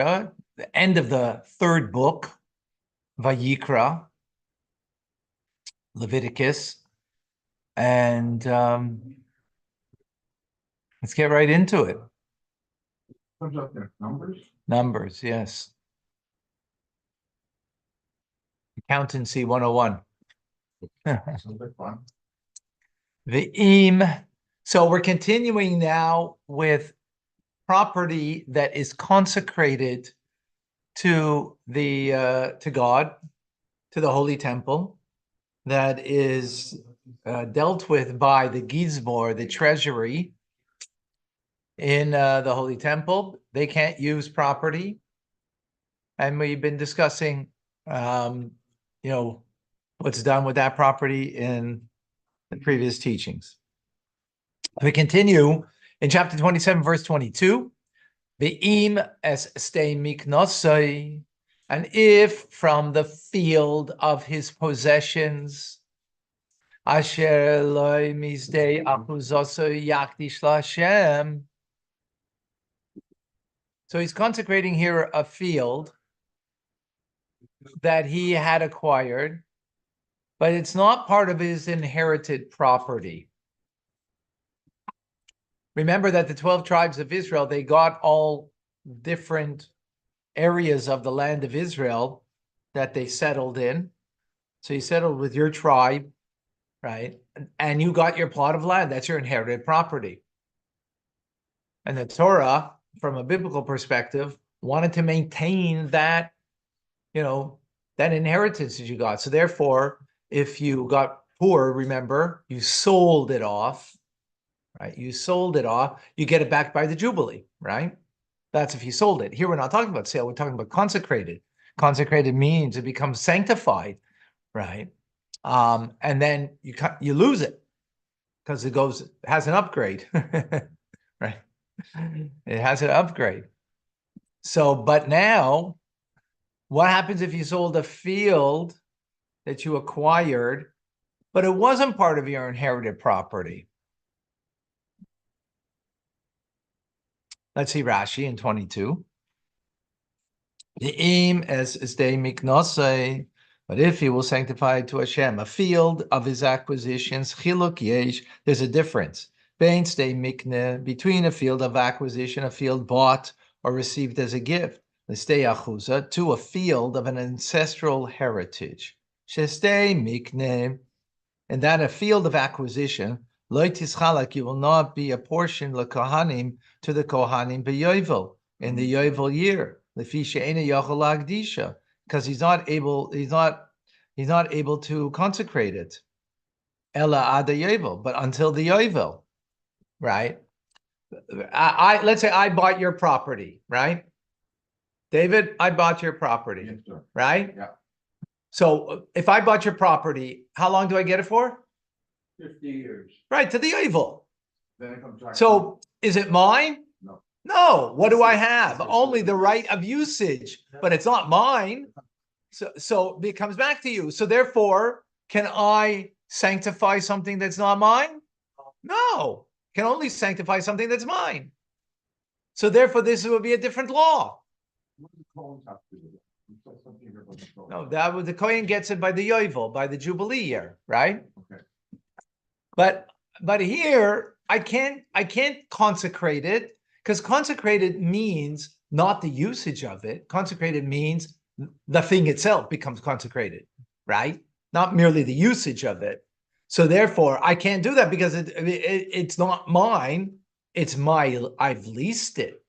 the end of the third book, Vayikra, Leviticus, and let's get right into it. Comes up there, Numbers? Numbers, yes. Accountancy 101. Sounds like fun. So we're continuing now with property that is consecrated to to God, to the Holy Temple, that is dealt with by the Gizbor, the treasury in the Holy Temple. They can't use property, and we've been discussing, what's done with that property in the previous teachings. We continue in chapter 27, verse 22. Ve'im es stei miknosai, and if from the field of his possessions, asher loy mizdei achuzosai yakdish laHashem. So he's consecrating here a field that he had acquired, but it's not part of his inherited property. Remember that the 12 tribes of Israel, they got all different areas of the land of Israel that they settled in. So you settled with your tribe, right? And you got your plot of land. That's your inherited property. And the Torah, from a biblical perspective, wanted to maintain that, that inheritance that you got. So therefore, if you got poor, remember, you sold it off, right? You sold it off, you get it back by the Jubilee, right? That's if you sold it. Here, we're not talking about sale, we're talking about consecrated. Consecrated means it becomes sanctified, right? And then you lose it because it has an upgrade, right? It has an upgrade. So, but now, what happens if you sold a field that you acquired, but it wasn't part of your inherited property? Let's see Rashi in 22. The aim is stei miknosai, but if he will sanctify to Hashem a field of his acquisitions, chiluk yesh, there's a difference. Bein stei mikne, between a field of acquisition, a field bought or received as a gift, the stei achuza, to a field of an ancestral heritage. Shestei mikne, and that a field of acquisition, lo tischalak, you will not be a portion lekohanim, to the kohanim beyovel, in the yovel year, because he's not able to consecrate it. Ella ada yovel, but until the yovel, right? Let's say I bought your property, right? David, I bought your property, Yes, sir. right? Yeah. So if I bought your property, how long do I get it for? 50 years. Right, to the yovel. Then it comes back. So is it mine? No. No. What do I have? Only the right of usage, but it's not mine. So it comes back to you. So therefore, can I sanctify something that's not mine? No. Can only sanctify something that's mine. So therefore, this would be a different law. What does the Cohen have to do with it? You said something here about the Cohen. No, that was the Kohen gets it by the yovel, by the Jubilee year, right? Okay. But here I can't consecrate it, because consecrated means not the usage of it. Consecrated means the thing itself becomes consecrated, right? Not merely the usage of it. So therefore, I can't do that because it's not mine. It's I've leased it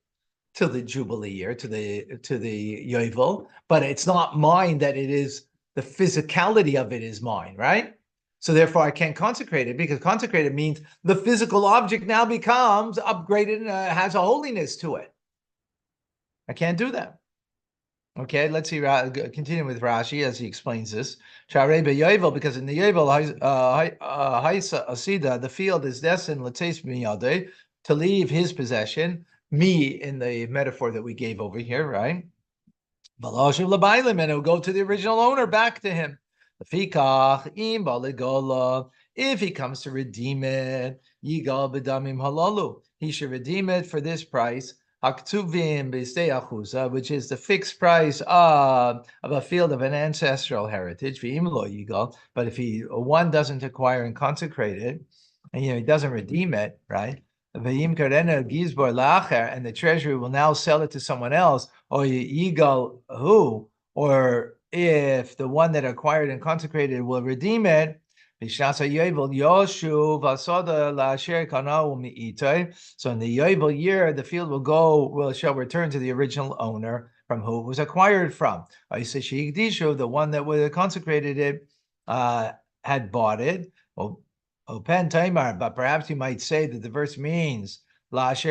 to the Jubilee year, to the yovel, but it's not mine. That it is, the physicality of it is mine, right? So therefore, I can't consecrate it, because consecrated means the physical object now becomes upgraded and has a holiness to it. I can't do that. Okay, let's see. Continue with Rashi as he explains this. Because in the yovel, the field is destined to leave his possession. Me, in the metaphor that we gave over here, right? And it will go to the original owner, back to him. If he comes to redeem it, he should redeem it for this price, Haktuvim b'stei achuza, which is the fixed price of a field of an ancestral heritage. V'im lo yigal, but if one doesn't acquire and consecrate it, and he doesn't redeem it, right? V'im karena gizbor la'acher, and the treasury will now sell it to someone else, or yigal who, or if the one that acquired and consecrated will redeem it. So in the Yovel year, the field shall return to the original owner from who it was acquired from. The one that was consecrated it had bought it. But perhaps you might say that the verse means that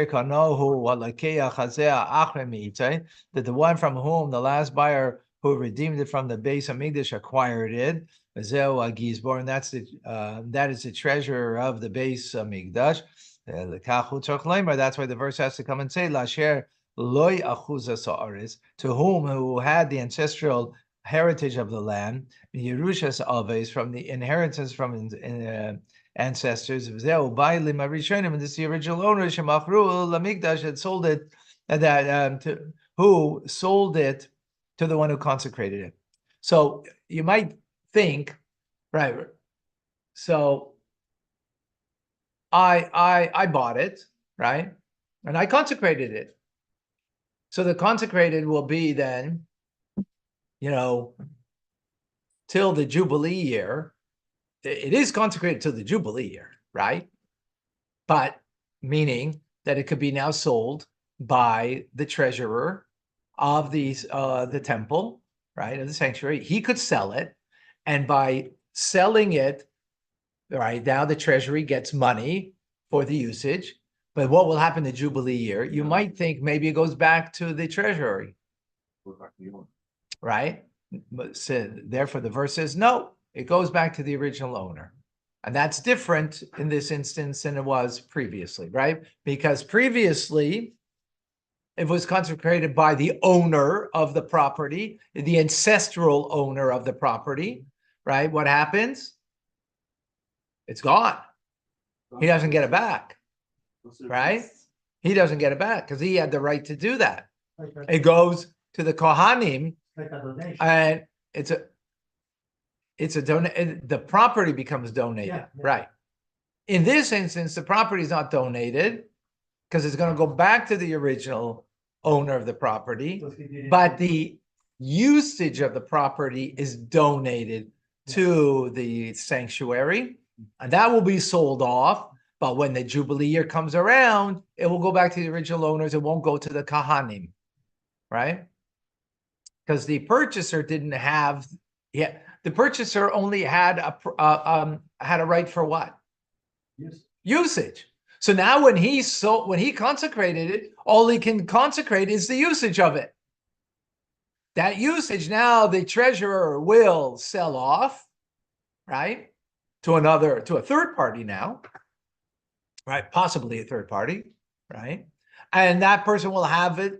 the one from whom the last buyer who redeemed it from the base of Migdash acquired it. And that is the treasurer of the base of Migdash. That's why the verse has to come and say, Lasher loy achuza sa'aris, to who had the ancestral heritage of the land, Yerushas Aves, from the inheritance from ancestors. And this is the original owner, Shemachru Lamigdash, had sold it, who sold it to the one who consecrated it. So you might think, right? So I bought it, right? And I consecrated it. So the consecrated will be then, till the Jubilee year. It is consecrated till the Jubilee year, right? But meaning that it could be now sold by the treasurer of the temple, right, of the sanctuary. He could sell it, and by selling it, right, now the treasury gets money for the usage. But what will happen the Jubilee year? You might think maybe it goes back to the treasury, right? But therefore, the verse says no. It goes back to the original owner. And that's different in this instance than it was previously, right? Because previously, it was consecrated by the owner of the property, the ancestral owner of the property, right? What happens? It's gone. He doesn't get it back, right? He doesn't get it back because he had the right to do that. It goes to the Kohanim, and the property becomes donated, right? In this instance, the property is not donated because it's going to go back to the original owner of the property, but the usage of the property is donated to the sanctuary, and that will be sold off. But when the Jubilee year comes around, it will go back to the original owners. It won't go to the Kahanim, right? Because the purchaser didn't have, the purchaser only had a right for what? Usage. So now when he consecrated it, all he can consecrate is the usage of it. That usage now the treasurer will sell off, right? To a third party now, right? Possibly a third party, right? And that person will have it.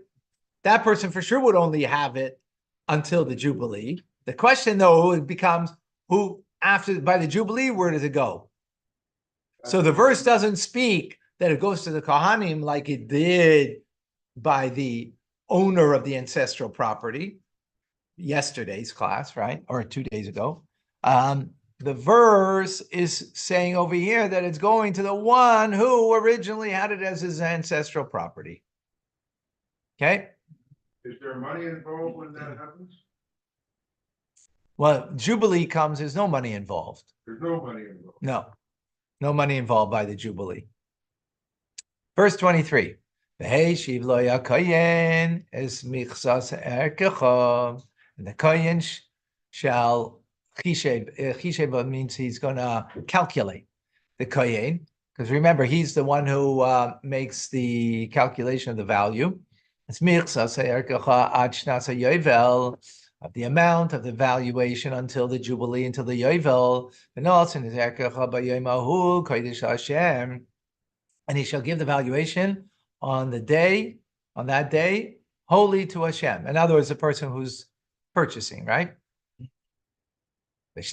That person for sure would only have it until the Jubilee. The question though becomes by the Jubilee, where does it go? So the verse doesn't speak that it goes to the Kohanim like it did by the owner of the ancestral property, yesterday's class, right? Or 2 days ago. The verse is saying over here that it's going to the one who originally had it as his ancestral property. Okay? Is there money involved when that happens? Well, Jubilee comes, there's no money involved. There's no money involved. No money involved by the Jubilee. Verse 23. And the kohen shall chisheba means he's going to calculate the kohen, because remember he's the one who makes the calculation of the value. It's of the amount of the valuation until the Jubilee, until the Yovel, and he shall give the valuation on that day, holy to Hashem. In other words, the person who's purchasing, right? And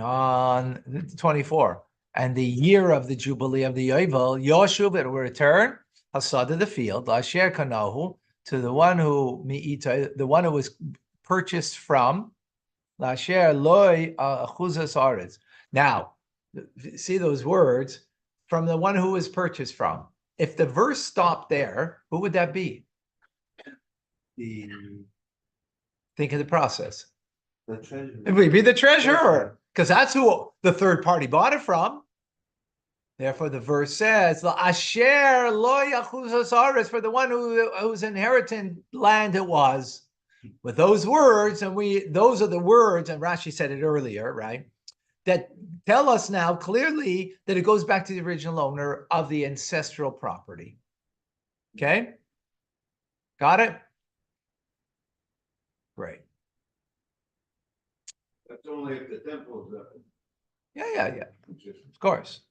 on 24, and the year of the Jubilee of the Yovel, Yoshuv, it will return, Hasad of the field, Lasher Kanahu, to the one who was purchased from, Lasher Loi Achuzas Aretz. Now, see those words, from the one who was purchased from. If the verse stopped there, who would that be? Think of the process. The treasure. It would be the treasurer, because that's who the third party bought it from. Therefore, the verse says, "Asher lo yachuzas aretz," for the one whose inherited land it was. With those words, and those are the words, and Rashi said it earlier, right? That tell us now clearly that it goes back to the original owner of the ancestral property. Okay? Got it? Great. That's only if the temple is up. Yeah. Of course.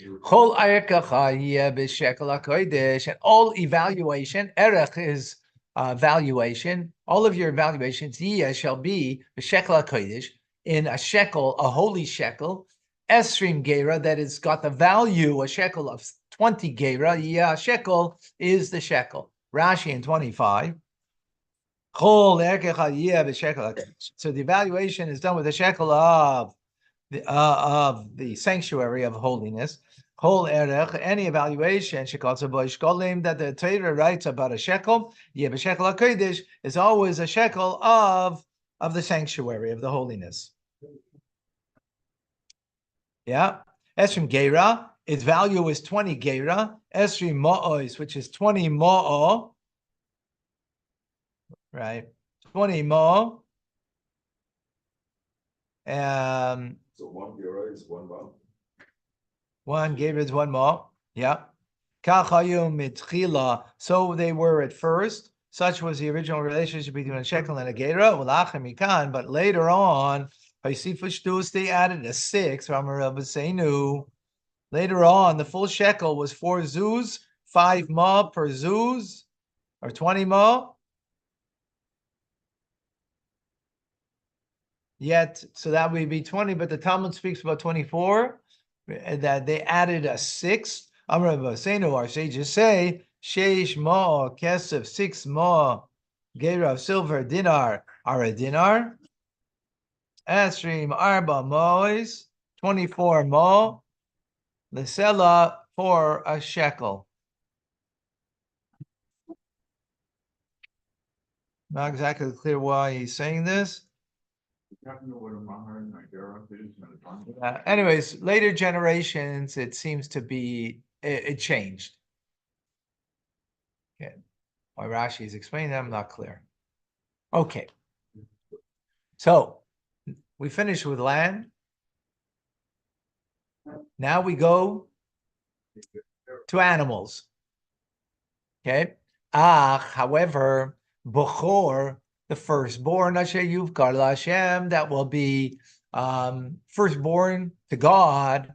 Chol b'shekel hakodesh, and all evaluation, erech is valuation. All of your evaluations, shall be b'shekel hakodesh, in a shekel, a holy shekel, esrim gera, that it's got the value, a shekel of 20 gera. A shekel is the shekel. Rashi in 25. So the evaluation is done with a shekel of the sanctuary of holiness. Any evaluation that the Torah writes about a shekel, shekel hakodesh, is always a shekel of the sanctuary of the holiness. Yeah. Esrim gera, its value is 20 gera. Esrim ma'os, which is 20 ma'o. Right, 20 mo. So one gera is one mo. One gera is one mo. Yeah. Kachayu mitchila. So they were at first. Such was the original relationship between a shekel and a gera. But later on, they added a 6. Later on, the full shekel was 4 zuz, 5 mo per zuz, or 20 mo. Yet, so that would be 20, but the Talmud speaks about 24, that they added a 6. Our sages say, Sheish mo kesef, 6 mo gera of silver, dinar, are a dinar. Esrim arba mois, 24 mo, lesela, for a shekel. Not exactly clear why he's saying this. Anyways, later generations, it seems to be, it changed. Okay. Why Rashi is explaining that, I'm not clear. Okay. So we finished with land. Now we go to animals. Okay. However, Bechor, the firstborn, Asher Yuvkar Lashem, that will be firstborn to God,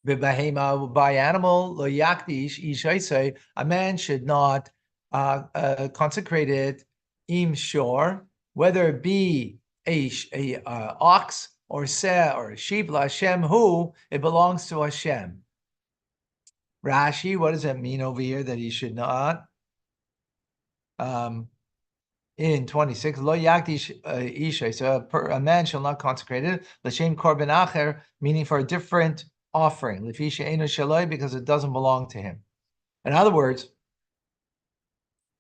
by animal, lo yakdish ishaisei, a man should not consecrate it, im shor, whether it be a ox or seh or a sheep, Lashem who, it belongs to Hashem. Rashi, what does that mean over here that he should not? In 26, lo yakdish isha, so a man shall not consecrate it, l'shem korban acher, meaning for a different offering, lefisha eno shaloi, because it doesn't belong to him. In other words,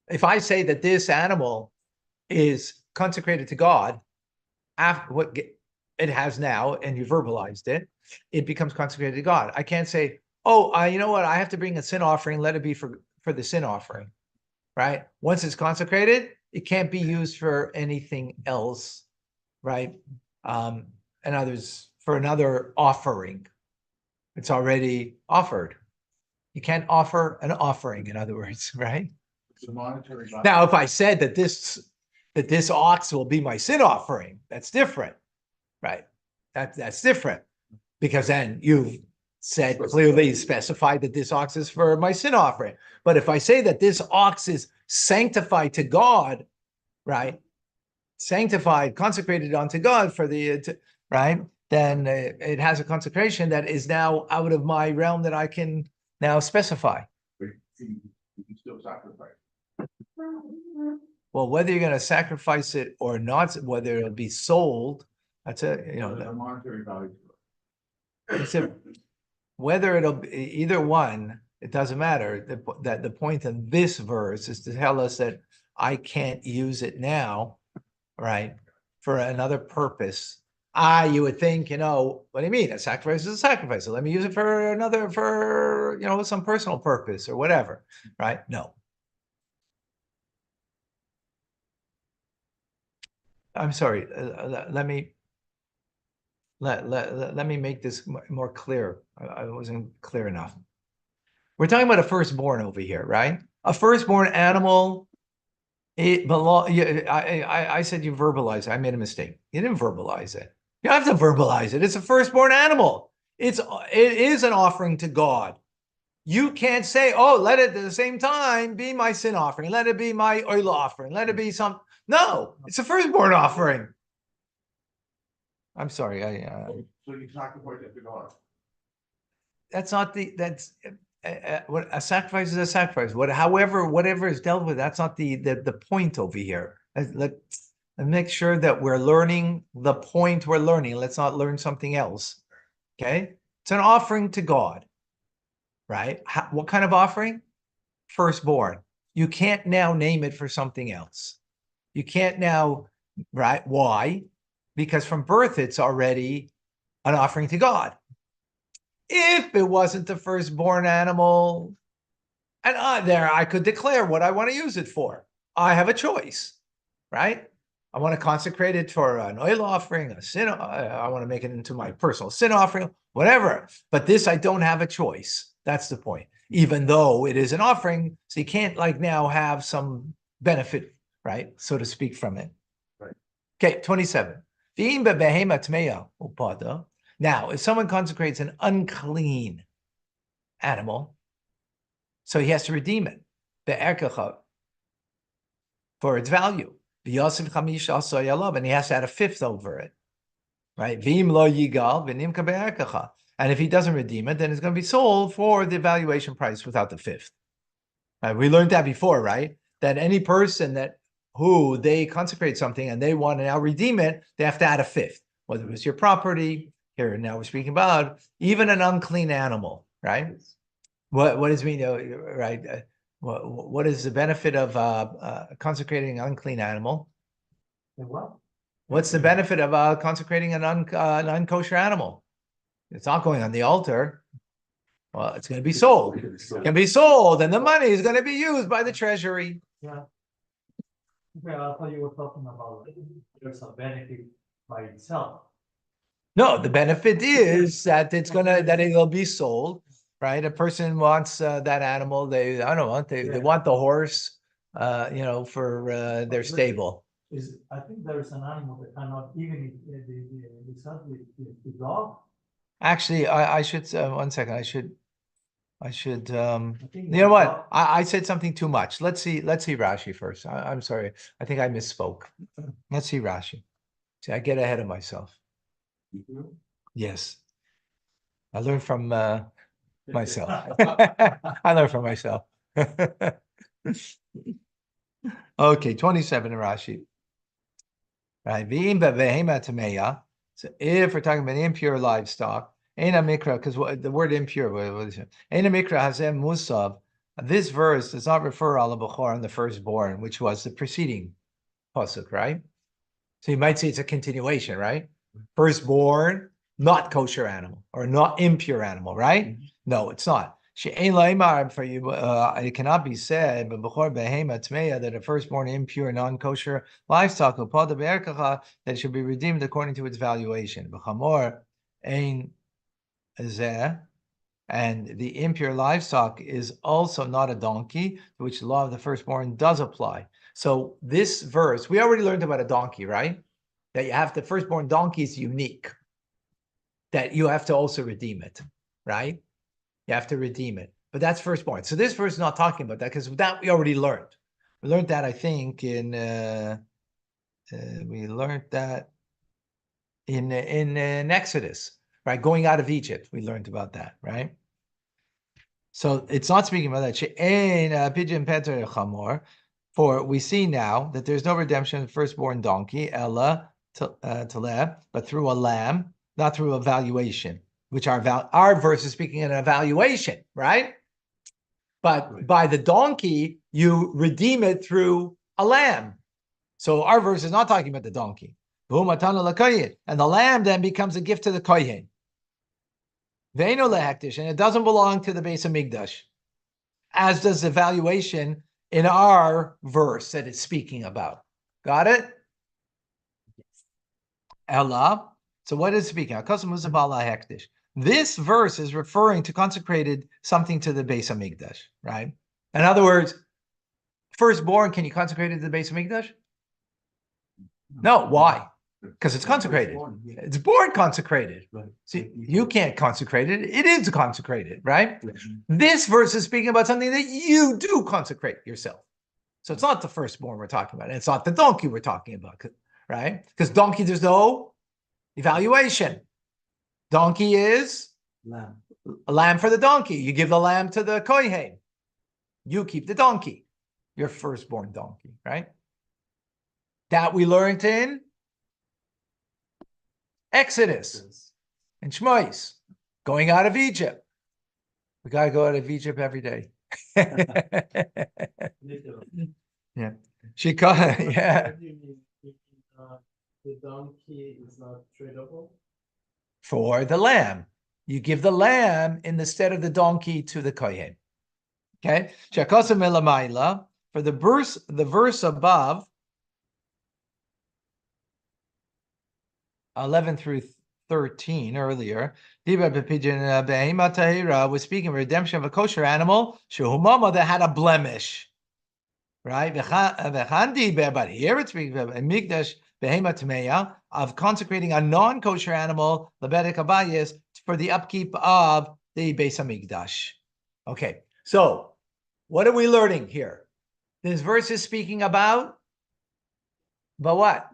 if I say that this animal is consecrated to God, after what it has now, and you verbalized it, it becomes consecrated to God. I can't say, oh, you know what, I have to bring a sin offering, let it be for the sin offering, right? Once it's consecrated, it can't be used for anything else, right? And others for another offering. It's already offered. You can't offer an offering, in other words, right? It's a monetary. Now, if I said that this ox will be my sin offering, that's different, right? That's different, because then you've said clearly specified that this ox is for my sin offering. But if I say that this ox is sanctified to God, right? Sanctified, consecrated unto God for the, right? then it has a consecration that is now out of my realm that I can now specify. But you can still sacrifice. Well, whether you're going to sacrifice it or not, whether it'll be sold, that's a, There's a monetary value to it. it's a, whether it'll be either one, it doesn't matter. The point in this verse is to tell us that I can't use it now, right, for another purpose. You would think, what do you mean? A sacrifice is a sacrifice. So let me use it for some personal purpose or whatever, right? No. I'm sorry. Let me make this more clear. I wasn't clear enough. We're talking about a firstborn over here, right? A firstborn animal. It belong. I said you verbalize it. I made a mistake. You didn't verbalize it. You don't have to verbalize it. It's a firstborn animal. It is an offering to God. You can't say, oh, let it at the same time be my sin offering. Let it be my oil offering. Let it be some. No, it's a firstborn offering. I'm sorry. So you sacrifice it to God. That's not what a sacrifice is a sacrifice. Whatever is dealt with, that's not the point over here. Let's make sure that we're learning the point we're learning. Let's not learn something else. Okay, it's an offering to God, right? What kind of offering? Firstborn. You can't now name it for something else. You can't now, right? Why? Because from birth it's already an offering to God. If it wasn't the firstborn animal, and I could declare what I want to use it for. I have a choice, right? I want to consecrate it for an oil offering, a sin. I want to make it into my personal sin offering, whatever. But this, I don't have a choice. That's the point. Even though it is an offering, so you can't now have some benefit, right, so to speak, from it. Right. Okay, 27. Now, if someone consecrates an unclean animal, so he has to redeem it, for its value. And he has to add a fifth over it, right? And if he doesn't redeem it, then it's going to be sold for the valuation price without the fifth. Right? We learned that before, right? That any person who they consecrate something and they want to now redeem it, they have to add a fifth, whether it was your property. Here now we're speaking about even an unclean animal, right? What does it mean, right? What is the benefit of consecrating an unclean animal? What's the benefit of consecrating an unkosher animal? It's not going on the altar. Well, it's going to be sold. It can be sold, and the money is going to be used by the treasury. Yeah. Okay, I thought you were talking about there's a benefit by itself. No, the benefit is that it'll be sold, right? A person wants that animal. They want the horse, for their stable. I think there is an animal that cannot even the dog. Actually, I should 1 second. I should. think You know what? I said something too much. Let's see Rashi first. I'm sorry. I think I misspoke. Let's see Rashi. See, I get ahead of myself. Yes. I learned from myself. I learned from myself. Okay, 27 in Rashi. Right. So if we're talking about impure livestock, Eina Mikra, because the word impure, what is it? Eina Mikra Hazem Musav. This verse does not refer al Bechor on the firstborn, which was the preceding pasuk, right? So you might say it's a continuation, right? Firstborn, not kosher animal or not impure animal, right? No, it's not. For you, it cannot be said, but that a firstborn impure non-kosher livestock that should be redeemed according to its valuation. And the impure livestock is also not a donkey, to which the law of the firstborn does apply. So this verse, we already learned about a donkey, right? That you have the firstborn donkey is unique, that you have to also redeem it, right? You have to redeem it. But that's firstborn. So this verse is not talking about that because that we already learned. We learned that, I think, we learned that in Exodus, right? Going out of Egypt, we learned about that, right? So it's not speaking about that. Pidyon Peter Chamor, for we see now that there's no redemption of the firstborn donkey, Ella Taleh, but through a lamb, not through a valuation, which our verse is speaking an evaluation, right? But by the donkey, you redeem it through a lamb. So our verse is not talking about the donkey. And the lamb then becomes a gift to the kohen. And it doesn't belong to the base of Migdash, as does the valuation in our verse that it's speaking about. Got it? Ella. So what is it speaking? This verse is referring to consecrated something to the base of Migdash, right? In other words, firstborn, can you consecrate it to the base of Migdash? No. Why? Because it's consecrated. It's born consecrated. See, you can't consecrate it. It is consecrated, right? This verse is speaking about something that you do consecrate yourself. So it's not the firstborn we're talking about. And it's not the donkey we're talking about, right? Because donkey, there's no evaluation. Donkey is a lamb for the donkey. You give the lamb to the kohen. You keep the donkey, your firstborn donkey, right? That we learned in Exodus and Shmois, going out of Egypt. We got to go out of Egypt every day. Yeah. She called, yeah. The donkey is not tradable? For the lamb. You give the lamb in the stead of the donkey to the kohen. Okay? For the verse above, 11 through 13 earlier, was speaking of redemption of a kosher animal, that had a blemish. Right? But here it's speaking of Migdash of consecrating a non-kosher animal, Lebedek Abayis, for the upkeep of the Beis Hamikdash. Okay, so what are we learning here? This verse is speaking about what?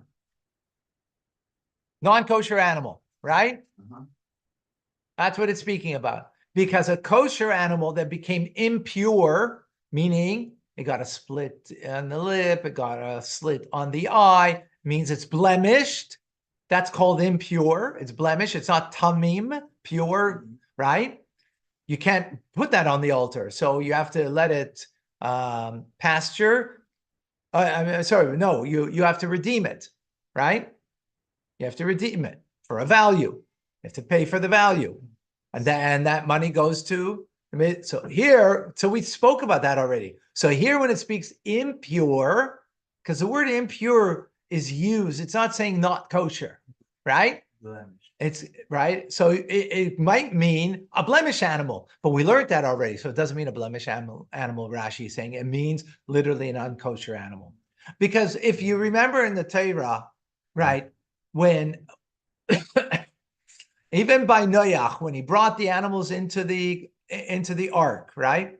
Non-kosher animal, right? That's what it's speaking about. Because a kosher animal that became impure, meaning it got a split on the lip, it got a slit on the eye, means it's blemished. That's called impure. It's blemished. It's not tamim, pure, right? You can't put that on the altar. So you have to let it pasture. You have to redeem it, right? You have to redeem it for a value. You have to pay for the value. And that money goes to, so we spoke about that already. So here when it speaks impure, because the word impure is used, it's not saying not kosher, right? It's right. So it might mean a blemish animal, but we learned that already. So it doesn't mean a blemish animal, Rashi is saying. It means literally an unkosher animal. Because if you remember in the Torah, right, when even by Noach, when he brought the animals into the ark, right?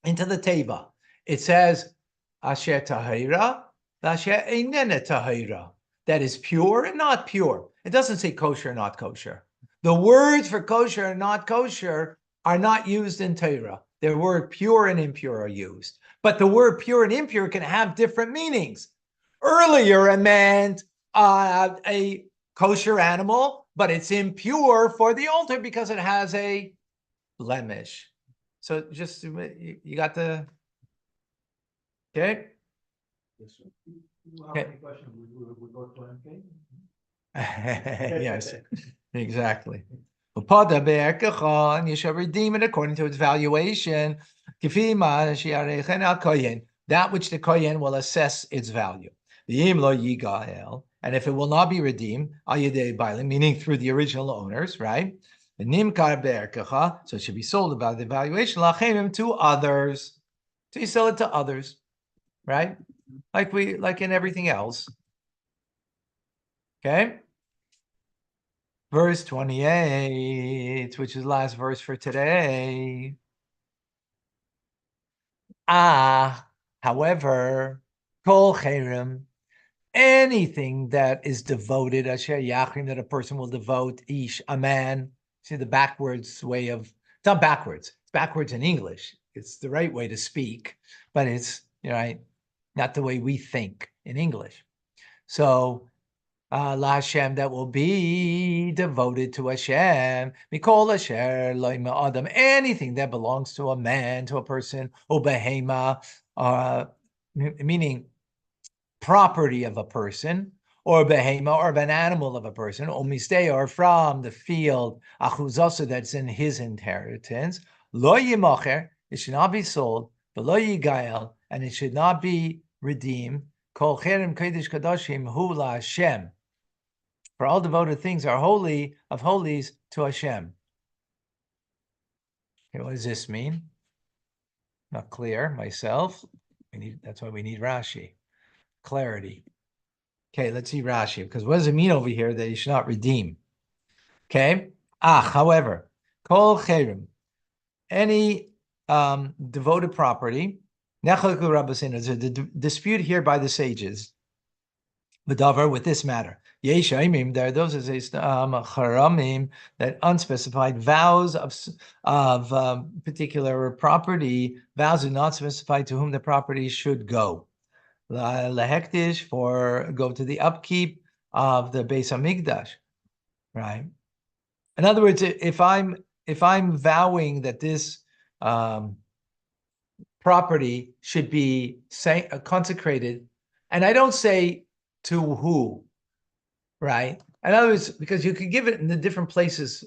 Into the teva, it says, Asher tahira, Asher einene tahira. That is pure and not pure. It doesn't say kosher and not kosher. The words for kosher and not kosher are not used in Torah. The word pure and impure are used. But the word pure and impure can have different meanings. Earlier, it meant a kosher animal, but it's impure for the altar because it has a blemish. So just, you got the, okay? Any question? We go to MK? Yes, exactly. And you shall redeem it according to its valuation. That which the kohen will assess its value. And if it will not be redeemed, meaning through the original owners, right? So it should be sold about the valuation to others. So you sell it to others, right? Like in everything else. Okay. Verse 28, which is the last verse for today. However, kol cherem, anything that is devoted, asher yachrim, that a person will devote, ish, a man. See the backwards way of, it's not backwards, it's backwards in English. It's the right way to speak, but it's, not the way we think in English. So, La Hashem, that will be devoted to Hashem. Mikol Asher Loima Adam, anything that belongs to a man, to a person, Obehema, meaning property of a person, or behema, or of an animal of a person, or mistay, or from the field, achuzasa, that's in his inheritance. Lo yimacher, it should not be sold, but lo yigael, and it should not be redeemed. Kol cherem kodesh kadoshim hu la Hashem. For all devoted things are holy of holies to Hashem. Okay, what does this mean? Not clear myself. That's why we need Rashi. Clarity. Okay, let's see Rashi, because what does it mean over here that you should not redeem? Okay. However, kol cherim, any devoted property, nechalaku rabbasin, there's a dispute here by the sages. V'davar, with this matter. Yesh aimim, there are those that say charamim, that unspecified vows of particular property, vows are not specified to whom the property should go. Lahektish, for go to the upkeep of the Beis Hamikdash, right? In other words, if I'm vowing that this property should be consecrated, and I don't say to who, right? In other words, because you could give it in the different places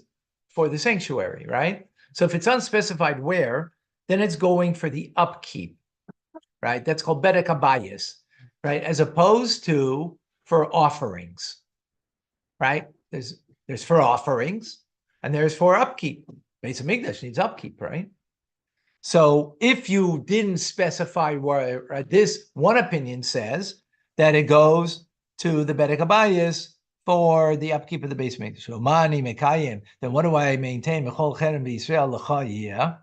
for the sanctuary, right? So if it's unspecified where, then it's going for the upkeep. Right? That's called bedek habayis, right? As opposed to for offerings, right? There's for offerings and there's for upkeep. Beis Hamikdash needs upkeep, right? So if you didn't specify where, this one opinion says that it goes to the bedek habayis for the upkeep of the Beis Hamikdash. Mani mekayim. Then what do I maintain? Mechol cherem b'Yisrael l'chayiyah.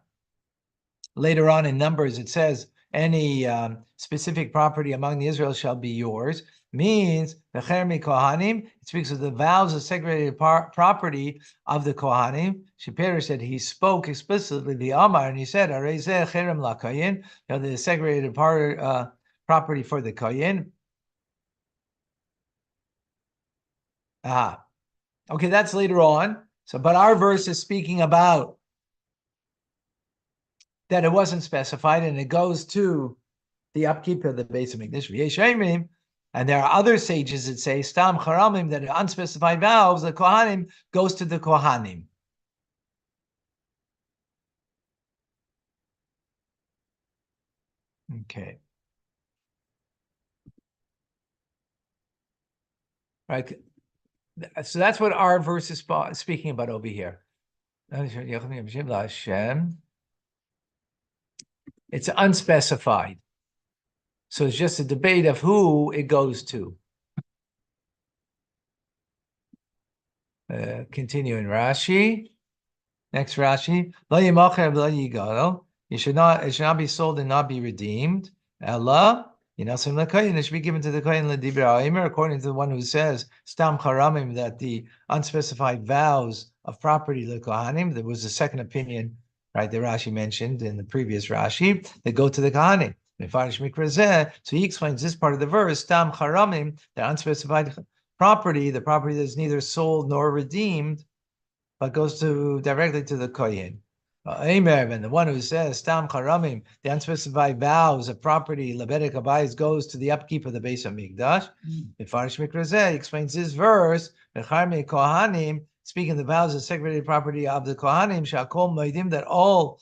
Later on in Numbers, it says, any specific property among the Israel shall be yours, means the Chermi Kohanim, it speaks of the vows of segregated property of the Kohanim. Shapiro said he spoke explicitly the Amar, and he said, Arezeh Cherem LaKayin, the segregated property for the Kayin. Okay, that's later on. So, but our verse is speaking about that it wasn't specified, and it goes to the upkeep of the Beis Hamikdash. And there are other sages that say stam charamim, that unspecified vows, the kohanim, goes to the kohanim. Okay. Right. So that's what our verse is speaking about over here. It's unspecified. So it's just a debate of who it goes to. Continuing Rashi. Next Rashi. It should not be sold and not be redeemed. Ella, it should be given to the kohen according to the one who says stam charamim, that the unspecified vows of property the kohanim. There was a second opinion, right, that Rashi mentioned in the previous Rashi, that go to the kohanim. So he explains this part of the verse, stam charamim, the unspecified property, the property that's neither sold nor redeemed, but goes directly to the kohen. And the one who says stam charamim, the unspecified vows of property, lebedek habayis, goes to the upkeep of the Beis Hamikdash. Mefarish mikrazeh explains this verse, mecharmi kohanim, speaking of the vows of segregated property of the kohanim, shakol moedim, that all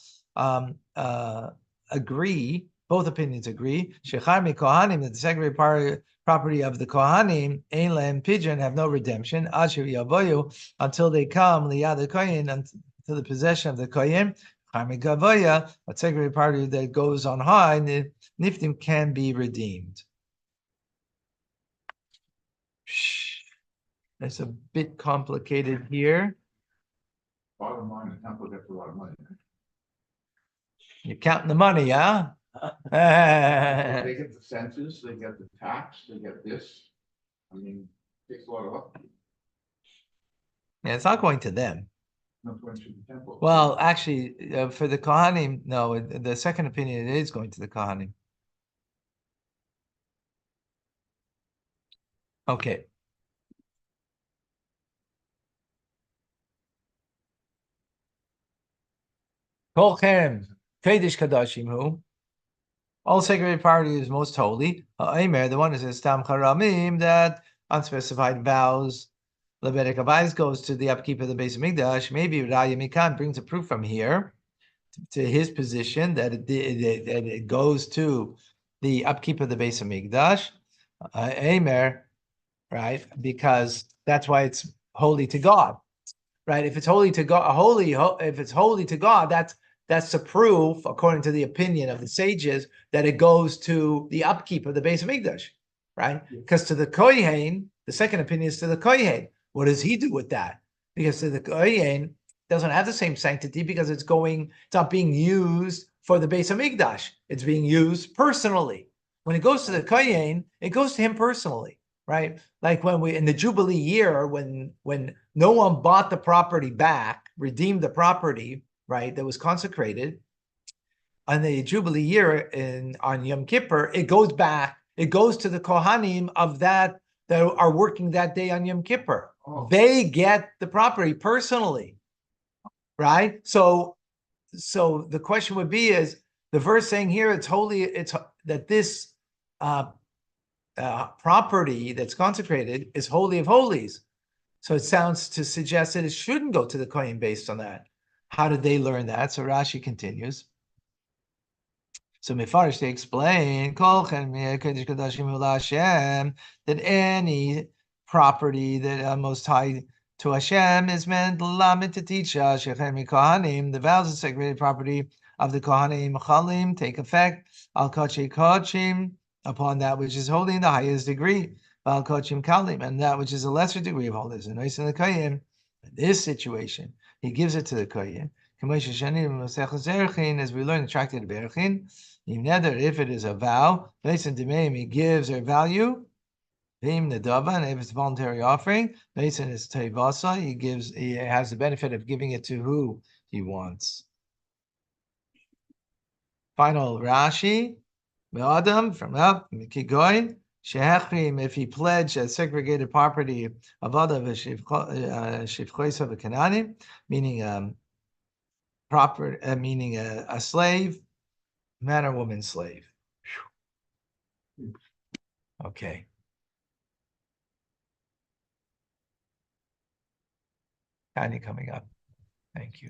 agree, both opinions agree, shecharmi kohanim, that the segregated property of the kohanim, ein lehem pidyon, have no redemption, asher yavoyu, until they come liyad the kohen, to the possession of the kohen. Charmi gavoya, a segregated property that goes on high, niftim can be redeemed. It's a bit complicated here. Bottom line, the temple gets a lot of money. You're counting the money, huh? They get the census, they get the tax, they get this. I mean, takes a lot of up. Yeah, it's not going to them. Not going to the temple. Well, actually, for the Kohanim, no, the second opinion, it is going to the Kohanim. Okay. Kol cherem, Kodesh Kadashim hu. All sacred property is most holy. Ha'omer, the one who says Stam Charamim, that unspecified vows. Lebedik Abayis goes to the upkeep of the base of Mikdash. Maybe Raya Mikan brings a proof from here to his position that it goes to the upkeep of the base of Mikdash. Emer, right? Because that's why it's holy to God, right? If it's holy to God, if it's holy to God, that's the proof, according to the opinion of the sages, that it goes to the upkeep of the base of Mikdash, right? Because to the Kohen, the second opinion is to the Kohen. What does he do with that? Because to the Kohen doesn't have the same sanctity because it's not being used for the base of Mikdash. It's being used personally. When it goes to the Kohen, it goes to him personally, right? Like when in the Jubilee year, when no one bought the property back, redeemed the property, right, that was consecrated, on the Jubilee year on Yom Kippur, it goes back, it goes to the Kohanim of that are working that day on Yom Kippur. Oh. They get the property personally, right? So the question would be is the verse saying here it's holy, it's that this property that's consecrated is holy of holies. So it sounds to suggest that it shouldn't go to the Kohen based on that. How did they learn that? So Rashi continues. So Mefarish, they explain that any property that Most High to Hashem is meant lamed to teach us the vows of sacred property of the Kohanim Chalim take effect al kodesh kodshim upon that which is holy in the highest degree, al kodshim kalim, and that which is a lesser degree of holiness. And in the Kohen, in this situation, he gives it to the Kohen. As we learn in the Tractate of Berachin, if it is a vow, he gives a value. And if it's a voluntary offering, based on his tevasa, he has the benefit of giving it to who he wants. Final Rashi, Adam from up, Kigoin, Shehechrim, if he pledged a segregated property of Adav Shivchoisa Kananim, meaning meaning a slave, man or woman slave. Okay. Tanya coming up. Thank you.